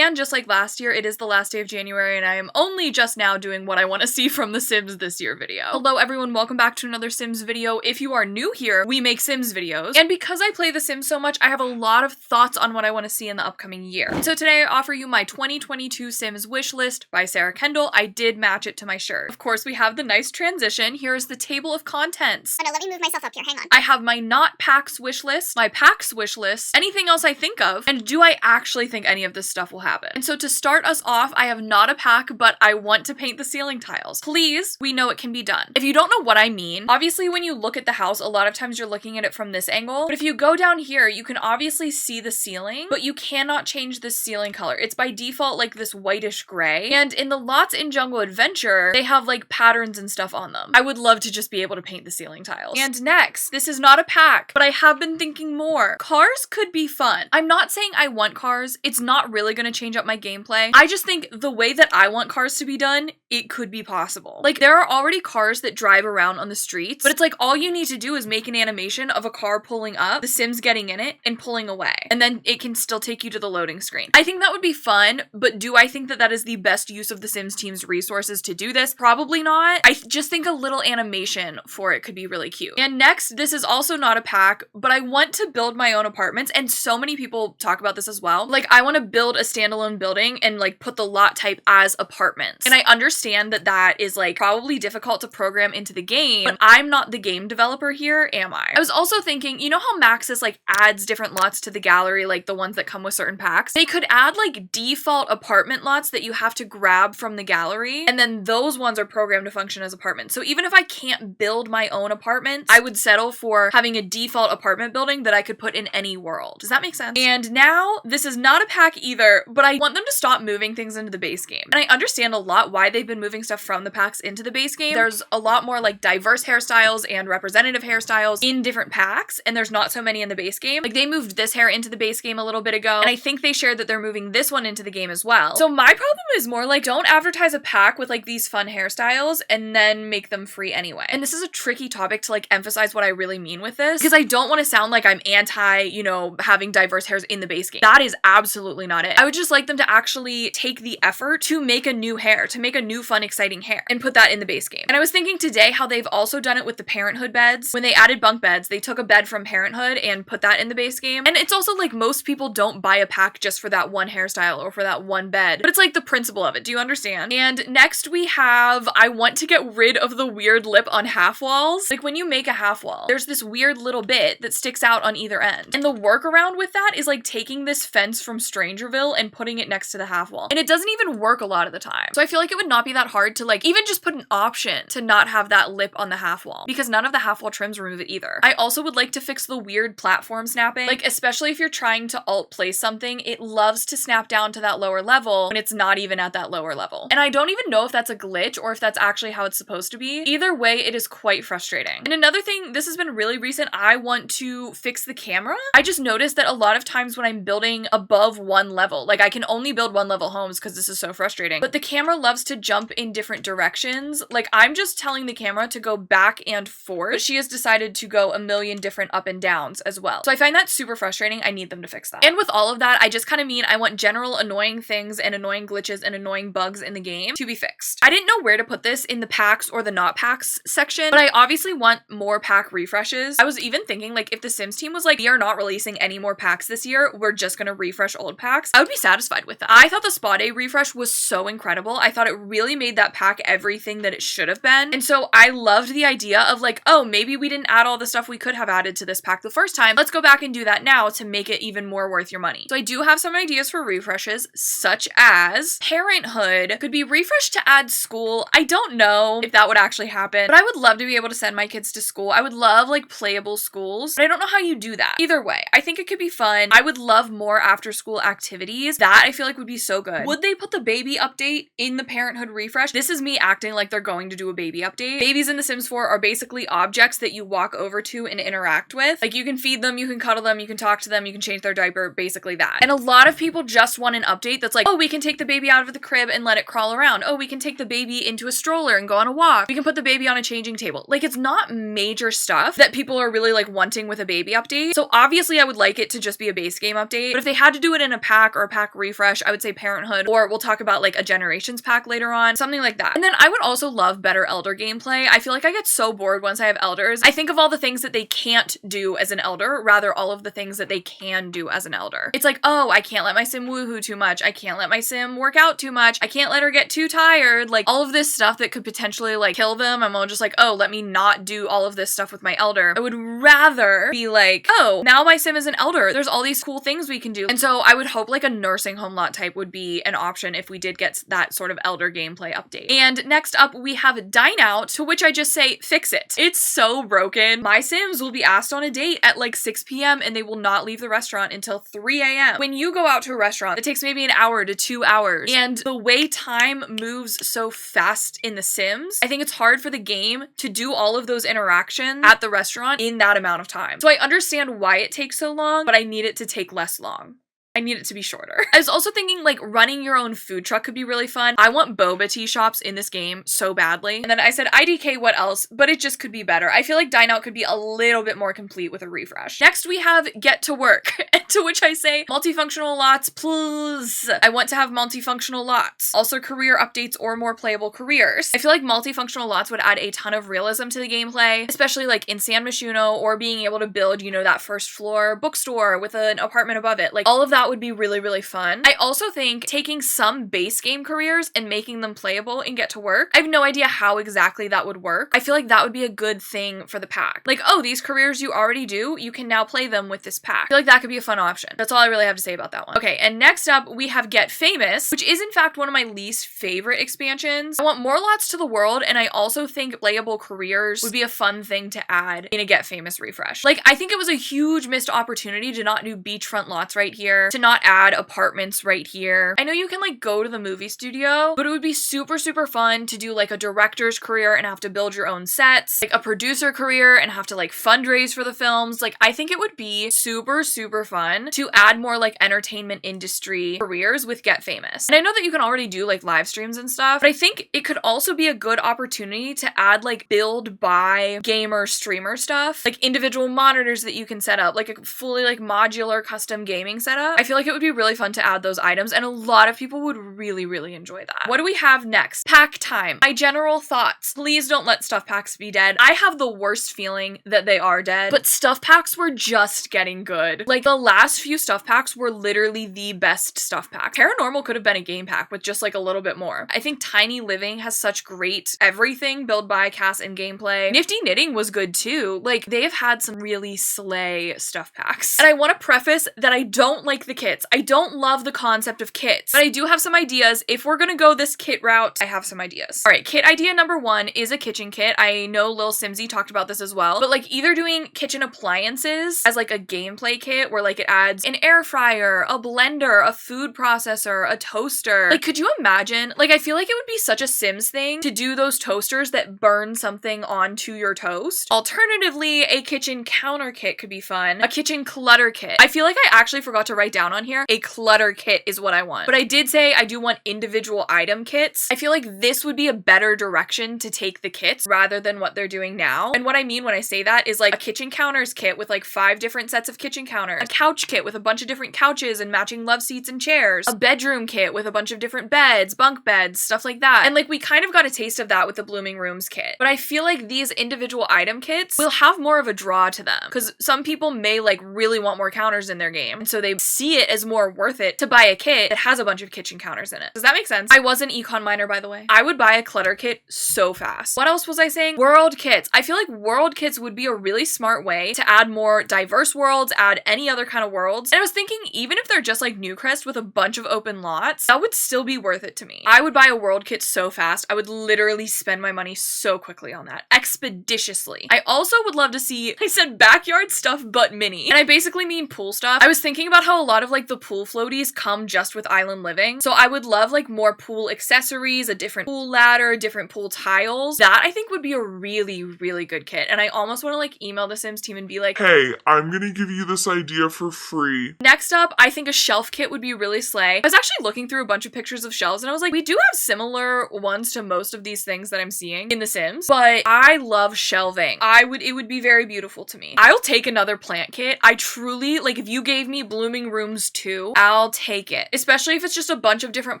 And just like last year, it is the last day of January, and I am only just now doing what I want to see from the Sims this year video. Hello everyone, welcome back to another Sims video. If you are new here, we make Sims videos, and because I play The Sims so much, I have a lot of thoughts on what I want to see in the upcoming year. So today I offer you my 2022 Sims wish list by Sarah Kendall. I did match it to my shirt. Of course, we have the nice transition. Here is the table of contents. Oh no, let me move myself up here, hang on. I have my not packs wish list, my packs wish list, anything else I think of, and do I actually think any of this stuff will happen? And so to start us off, I have not a pack, but I want to paint the ceiling tiles. Please, we know it can be done. If you don't know what I mean, obviously when you look at the house, a lot of times you're looking at it from this angle, but if you go down here, you can obviously see the ceiling, but you cannot change the ceiling color. It's by default like this whitish gray, and in the lots in Jungle Adventure, they have like patterns and stuff on them. I would love to just be able to paint the ceiling tiles. And next, this is not a pack, but I have been thinking more. Cars could be fun. I'm not saying I want cars. It's not really going to change up my gameplay. I just think the way that I want cars to be done, it could be possible. Like, there are already cars that drive around on the streets, but it's like all you need to do is make an animation of a car pulling up, the Sims getting in it, and pulling away. And then it can still take you to the loading screen. I think that would be fun, but do I think that that is the best use of the Sims team's resources to do this? Probably not. I just think a little animation for it could be really cute. And next, this is also not a pack, but I want to build my own apartments, and so many people talk about this as well. Like, I want to build a standalone building and like put the lot type as apartments. And I understand that that is like probably difficult to program into the game, but I'm not the game developer here, am I? I was also thinking, you know how Maxis like adds different lots to the gallery, like the ones that come with certain packs? They could add like default apartment lots that you have to grab from the gallery, and then those ones are programmed to function as apartments. So even if I can't build my own apartments, I would settle for having a default apartment building that I could put in any world. Does that make sense? And now, this is not a pack either, but I want them to stop moving things into the base game. And I understand a lot why they've been moving stuff from the packs into the base game. There's a lot more like diverse hairstyles and representative hairstyles in different packs, and there's not so many in the base game. Like, they moved this hair into the base game a little bit ago, and I think they shared that they're moving this one into the game as well. So my problem is more like, don't advertise a pack with like these fun hairstyles and then make them free anyway. And this is a tricky topic to like emphasize what I really mean with this, because I don't want to sound like I'm anti, you know, having diverse hairs in the base game. That is absolutely not it. I would just like them to actually take the effort to make a new hair, to make a new fun, exciting hair, and put that in the base game. And I was thinking today how they've also done it with the Parenthood beds. When they added bunk beds, they took a bed from Parenthood and put that in the base game. And it's also like most people don't buy a pack just for that one hairstyle or for that one bed, but it's like the principle of it. Do you understand? And next we have, I want to get rid of the weird lip on half walls. Like, when you make a half wall, there's this weird little bit that sticks out on either end. And the workaround with that is like taking this fence from Strangerville and putting it next to the half wall. And it doesn't even work a lot of the time. So I feel like it would not be that hard to like even just put an option to not have that lip on the half wall, because none of the half wall trims remove it either. I also would like to fix the weird platform snapping. Like, especially if you're trying to alt place something, it loves to snap down to that lower level when it's not even at that lower level. And I don't even know if that's a glitch or if that's actually how it's supposed to be. Either way, it is quite frustrating. And another thing, this has been really recent, I want to fix the camera. I just noticed that a lot of times when I'm building above one level, like I can only build one level homes because this is so frustrating, but the camera loves to jump in different directions. Like, I'm just telling the camera to go back and forth, but she has decided to go a million different up and downs as well. So I find that super frustrating. I need them to fix that. And with all of that, I just kind of mean I want general annoying things and annoying glitches and annoying bugs in the game to be fixed. I didn't know where to put this in the packs or the not packs section, but I obviously want more pack refreshes. I was even thinking, like, if the Sims team was like, we are not releasing any more packs this year, we're just gonna refresh old packs, I would be satisfied with that. I thought the spa day refresh was so incredible. I thought it really made that pack everything that it should have been. And so I loved the idea of like, oh, maybe we didn't add all the stuff we could have added to this pack the first time. Let's go back and do that now to make it even more worth your money. So I do have some ideas for refreshes, such as Parenthood could be refreshed to add school. I don't know if that would actually happen, but I would love to be able to send my kids to school. I would love like playable schools, but I don't know how you do that. Either way, I think it could be fun. I would love more after school activities. That I feel like would be so good. Would they put the baby update in the Parenthood refresh? This is me acting like they're going to do a baby update. Babies in The Sims 4 are basically objects that you walk over to and interact with. Like, you can feed them, you can cuddle them, you can talk to them, you can change their diaper, basically that. And a lot of people just want an update that's like, oh, we can take the baby out of the crib and let it crawl around. Oh, we can take the baby into a stroller and go on a walk. We can put the baby on a changing table. Like, it's not major stuff that people are really like wanting with a baby update. So obviously I would like it to just be a base game update, but if they had to do it in a pack or a pack pack refresh, I would say Parenthood, or we'll talk about like a Generations pack later on, something like that. And then I would also love better Elder gameplay. I feel like I get so bored once I have Elders. I think of all the things that they can't do as an Elder, rather all of the things that they can do as an Elder. It's like, oh, I can't let my sim woohoo too much. I can't let my sim work out too much. I can't let her get too tired. Like all of this stuff that could potentially like kill them. I'm all just like, oh, let me not do all of this stuff with my Elder. I would rather be like, oh, now my sim is an Elder. There's all these cool things we can do. And so I would hope like a nursing home lot type would be an option if we did get that sort of Elder gameplay update. And next up we have Dine Out, to which I just say, fix it. It's so broken. My sims will be asked on a date at like 6 p.m. and they will not leave the restaurant until 3 a.m. When you go out to a restaurant, it takes maybe an hour to 2 hours. And the way time moves so fast in The Sims, I think it's hard for the game to do all of those interactions at the restaurant in that amount of time. So I understand why it takes so long, but I need it to take less long. I need it to be shorter. I was also thinking like running your own food truck could be really fun. I want boba tea shops in this game so badly. And then I said IDK, what else? But it just could be better. I feel like Dine Out could be a little bit more complete with a refresh. Next we have Get to Work, to which I say multifunctional lots, please. I want to have multifunctional lots. Also career updates or more playable careers. I feel like multifunctional lots would add a ton of realism to the gameplay, especially like in San Myshuno, or being able to build, you know, that first floor bookstore with an apartment above it. Like all of that would be really, really fun. I also think taking some base game careers and making them playable in Get to Work, I have no idea how exactly that would work. I feel like that would be a good thing for the pack. Like, oh, these careers you already do, you can now play them with this pack. I feel like that could be a fun option. That's all I really have to say about that one. Okay, and next up we have Get Famous, which is in fact one of my least favorite expansions. I want more lots to the world, and I also think playable careers would be a fun thing to add in a Get Famous refresh. Like, I think it was a huge missed opportunity to not do beachfront lots right here, to not add apartments right here. I know you can like go to the movie studio, but it would be super, super fun to do like a director's career and have to build your own sets, like a producer career and have to like fundraise for the films. Like, I think it would be super, super fun to add more like entertainment industry careers with Get Famous. And I know that you can already do like live streams and stuff, but I think it could also be a good opportunity to add like build by gamer streamer stuff, like individual monitors that you can set up, like a fully like modular custom gaming setup. I feel like it would be really fun to add those items, and a lot of people would really, really enjoy that. What do we have next? Pack time. My general thoughts. Please don't let stuff packs be dead. I have the worst feeling that they are dead, but stuff packs were just getting good. Like, the last few stuff packs were literally the best stuff packs. Paranormal could have been a game pack with just like a little bit more. I think Tiny Living has such great everything, build by, cast, and gameplay. Nifty Knitting was good too. Like, they've had some really slay stuff packs. And I want to preface that I don't like the kits. I don't love the concept of kits, but I do have some ideas. If we're gonna go this kit route, I have some ideas. All right, kit idea number one is a kitchen kit. I know Lil Simsy talked about this as well, but like either doing kitchen appliances as like a gameplay kit where like it adds an air fryer, a blender, a food processor, a toaster. Like, could you imagine? Like, I feel like it would be such a Sims thing to do those toasters that burn something onto your toast. Alternatively, a kitchen counter kit could be fun. A kitchen clutter kit. I feel like I actually forgot to write down on here, a clutter kit is what I want. But I did say I do want individual item kits. I feel like this would be a better direction to take the kits rather than what they're doing now. And what I mean when I say that is like a kitchen counters kit with like 5 different sets of kitchen counters, a couch kit with a bunch of different couches and matching love seats and chairs, a bedroom kit with a bunch of different beds, bunk beds, stuff like that. And like we kind of got a taste of that with the Blooming Rooms kit. But I feel like these individual item kits will have more of a draw to them because some people may like really want more counters in their game. And so they see it as more worth it to buy a kit that has a bunch of kitchen counters in it. Does that make sense? I was an econ miner, by the way. I would buy a clutter kit so fast. What else was I saying? World kits. I feel like world kits would be a really smart way to add more diverse worlds, add any other kind of worlds. And I was thinking, even if they're just like Newcrest with a bunch of open lots, that would still be worth it to me. I would buy a world kit so fast. I would literally spend my money so quickly on that. Expeditiously. I also would love to see, I said backyard stuff, but mini. And I basically mean pool stuff. I was thinking about how a lot of like the pool floaties come just with Island Living. So I would love like more pool accessories, a different pool ladder, different pool tiles. That I think would be a really, really good kit. And I almost want to like email the Sims team and be like, hey, I'm gonna give you this idea for free. Next up, I think a shelf kit would be really slay. I was actually looking through a bunch of pictures of shelves and I was like, we do have similar ones to most of these things that I'm seeing in The Sims, but I love shelving. It would be very beautiful to me. I'll take another plant kit. I truly, like, if you gave me Blooming Room rooms too, I'll take it. Especially if it's just a bunch of different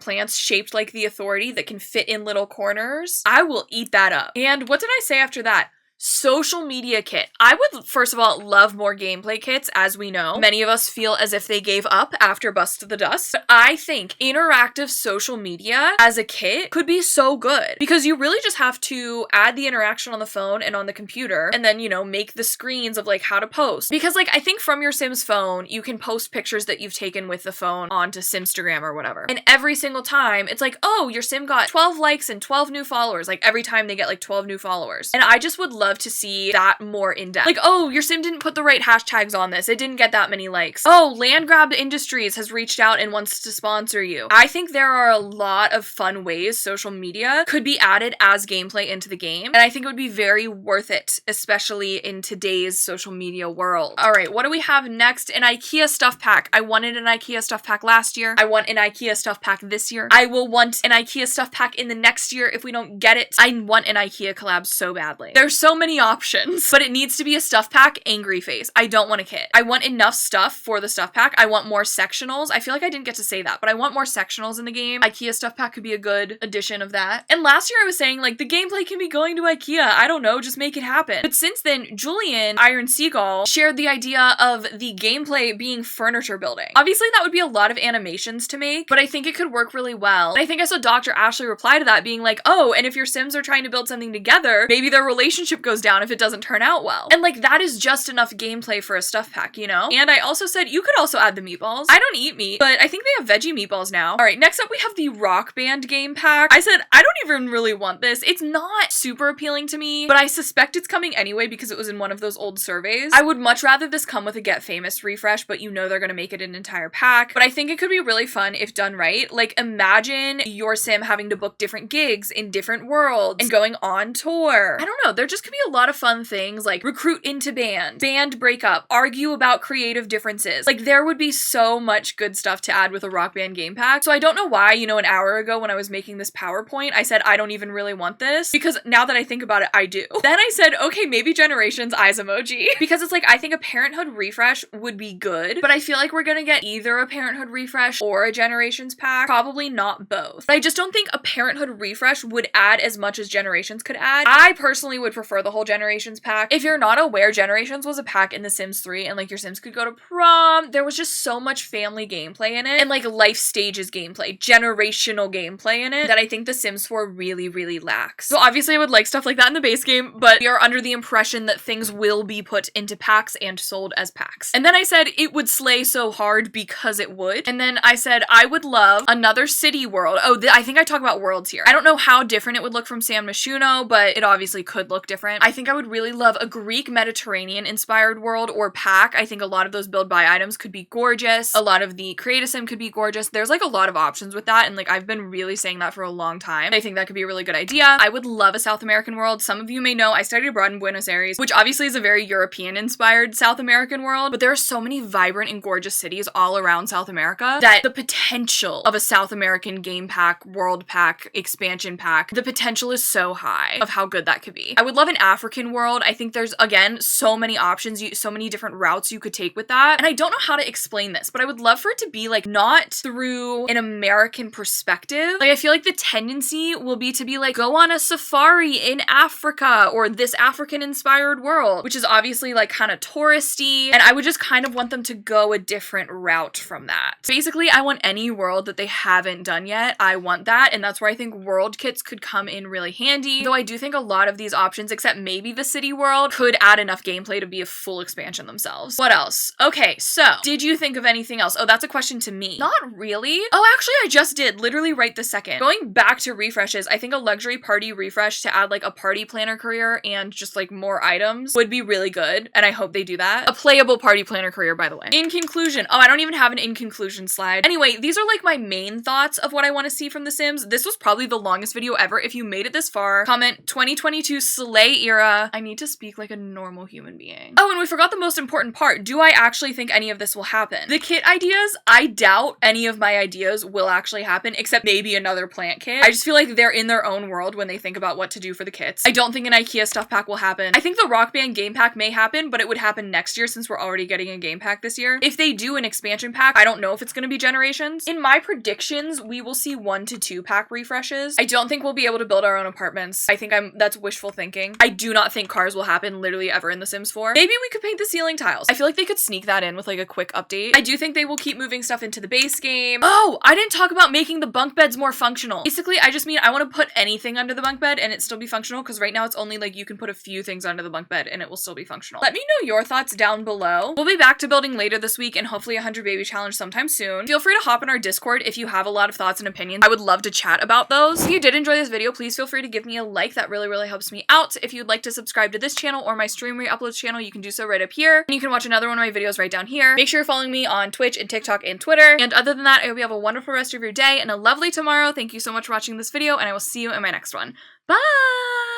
plants shaped like the Authority that can fit in little corners. I will eat that up. And what did I say after that? Social media kit. I would, first of all, love more gameplay kits, as we know. Many of us feel as if they gave up after Bust to the Dust. But I think interactive social media as a kit could be so good because you really just have to add the interaction on the phone and on the computer and then, you know, make the screens of like how to post. Because like I think from your Sims phone, you can post pictures that you've taken with the phone onto Simstagram or whatever. And every single time it's like, oh, your Sim got 12 likes and 12 new followers. Like every time they get like 12 new followers. And I just would love to see that more in depth. Like, oh, your Sim didn't put the right hashtags on this. It didn't get that many likes. Oh, Landgrab Industries has reached out and wants to sponsor you. I think there are a lot of fun ways social media could be added as gameplay into the game. And I think it would be very worth it, especially in today's social media world. All right, what do we have next? An IKEA stuff pack. I wanted an IKEA stuff pack last year. I want an IKEA stuff pack this year. I will want an IKEA stuff pack in the next year if we don't get it. I want an IKEA collab so badly. There's so many options, but it needs to be a stuff pack, angry face. I don't want a kit. I want enough stuff for the stuff pack. I want more sectionals. I feel like I didn't get to say that, but I want more sectionals in the game. IKEA stuff pack could be a good addition of that. And last year I was saying like the gameplay can be going to IKEA. I don't know, just make it happen. But since then, Julian, Iron Seagull, shared the idea of the gameplay being furniture building. Obviously that would be a lot of animations to make, but I think it could work really well. And I think I saw Dr. Ashley reply to that being like, oh, and if your Sims are trying to build something together, maybe their relationship goes down if it doesn't turn out well. And like that is just enough gameplay for a stuff pack, you know? And I also said you could also add the meatballs. I don't eat meat, but I think they have veggie meatballs now. All right, next up we have the Rock Band game pack. I said I don't even really want this. It's not super appealing to me, but I suspect it's coming anyway because it was in one of those old surveys. I would much rather this come with a Get Famous refresh, but you know they're gonna make it an entire pack. But I think it could be really fun if done right. Like imagine your Sim having to book different gigs in different worlds and going on tour. I don't know, there just could be a lot of fun things like recruit into band breakup, argue about creative differences. Like there would be so much good stuff to add with a Rock Band game pack. So I don't know why, you know, an hour ago when I was making this PowerPoint, I said I don't even really want this because now that I think about it, I do. Then I said, okay, maybe Generations eyes emoji because it's like, I think a Parenthood refresh would be good, but I feel like we're gonna get either a Parenthood refresh or a Generations pack, probably not both. But I just don't think a Parenthood refresh would add as much as Generations could add. I personally would prefer the whole Generations pack. If you're not aware, Generations was a pack in The Sims 3 and like your Sims could go to prom. There was just so much family gameplay in it and like life stages gameplay, generational gameplay in it that I think The Sims 4 really, really lacks. So obviously I would like stuff like that in the base game, but we are under the impression that things will be put into packs and sold as packs. And then I said it would slay so hard because it would. And then I said I would love another city world. Oh, I think I talk about worlds here. I don't know how different it would look from San Myshuno, but it obviously could look different. I think I would really love a Greek Mediterranean inspired world or pack. I think a lot of those build buy items could be gorgeous. A lot of the Create-A-Sim could be gorgeous. There's like a lot of options with that, and like I've been really saying that for a long time. I think that could be a really good idea. I would love a South American world. Some of you may know I studied abroad in Buenos Aires, which obviously is a very European inspired South American world, but there are so many vibrant and gorgeous cities all around South America that the potential of a South American game pack, world pack, expansion pack, the potential is so high of how good that could be. I would love an African world. I think there's, again, so many options, so many different routes you could take with that. And I don't know how to explain this, but I would love for it to be like not through an American perspective. Like I feel like the tendency will be to be like, go on a safari in Africa or this African inspired world, which is obviously like kind of touristy. And I would just kind of want them to go a different route from that. Basically, I want any world that they haven't done yet. I want that. And that's where I think world kits could come in really handy. Though I do think a lot of these options, except maybe the city world, could add enough gameplay to be a full expansion themselves. What else? Okay, so did you think of anything else? Oh, that's a question to me. Not really. Oh, actually, I just did literally right this second. Going back to refreshes, I think a luxury party refresh to add like a party planner career and just like more items would be really good. And I hope they do that. A playable party planner career, by the way. In conclusion, oh, I don't even have an in conclusion slide. Anyway, these are like my main thoughts of what I want to see from The Sims. This was probably the longest video ever. If you made it this far, comment 2022 slay update era. I need to speak like a normal human being. Oh, and we forgot the most important part. Do I actually think any of this will happen? The kit ideas, I doubt any of my ideas will actually happen, except maybe another plant kit. I just feel like they're in their own world when they think about what to do for the kits. I don't think an IKEA stuff pack will happen. I think the Rock Band game pack may happen, but it would happen next year since we're already getting a game pack this year. If they do an expansion pack, I don't know if it's going to be Generations. In my predictions, we will see 1 to 2 pack refreshes. I don't think we'll be able to build our own apartments. I think that's wishful thinking. I do not think cars will happen literally ever in The Sims 4. Maybe we could paint the ceiling tiles. I feel like they could sneak that in with like a quick update. I do think they will keep moving stuff into the base game. Oh, I didn't talk about making the bunk beds more functional. Basically, I just mean I want to put anything under the bunk bed and it still be functional, because right now it's only like you can put a few things under the bunk bed and it will still be functional. Let me know your thoughts down below. We'll be back to building later this week and hopefully a 100 baby challenge sometime soon. Feel free to hop in our Discord if you have a lot of thoughts and opinions. I would love to chat about those. If you did enjoy this video, please feel free to give me a like. That really helps me out. If you'd like to subscribe to this channel or my stream re-uploads channel, you can do so right up here. And you can watch another one of my videos right down here. Make sure you're following me on Twitch and TikTok and Twitter. And other than that, I hope you have a wonderful rest of your day and a lovely tomorrow. Thank you so much for watching this video, and I will see you in my next one. Bye!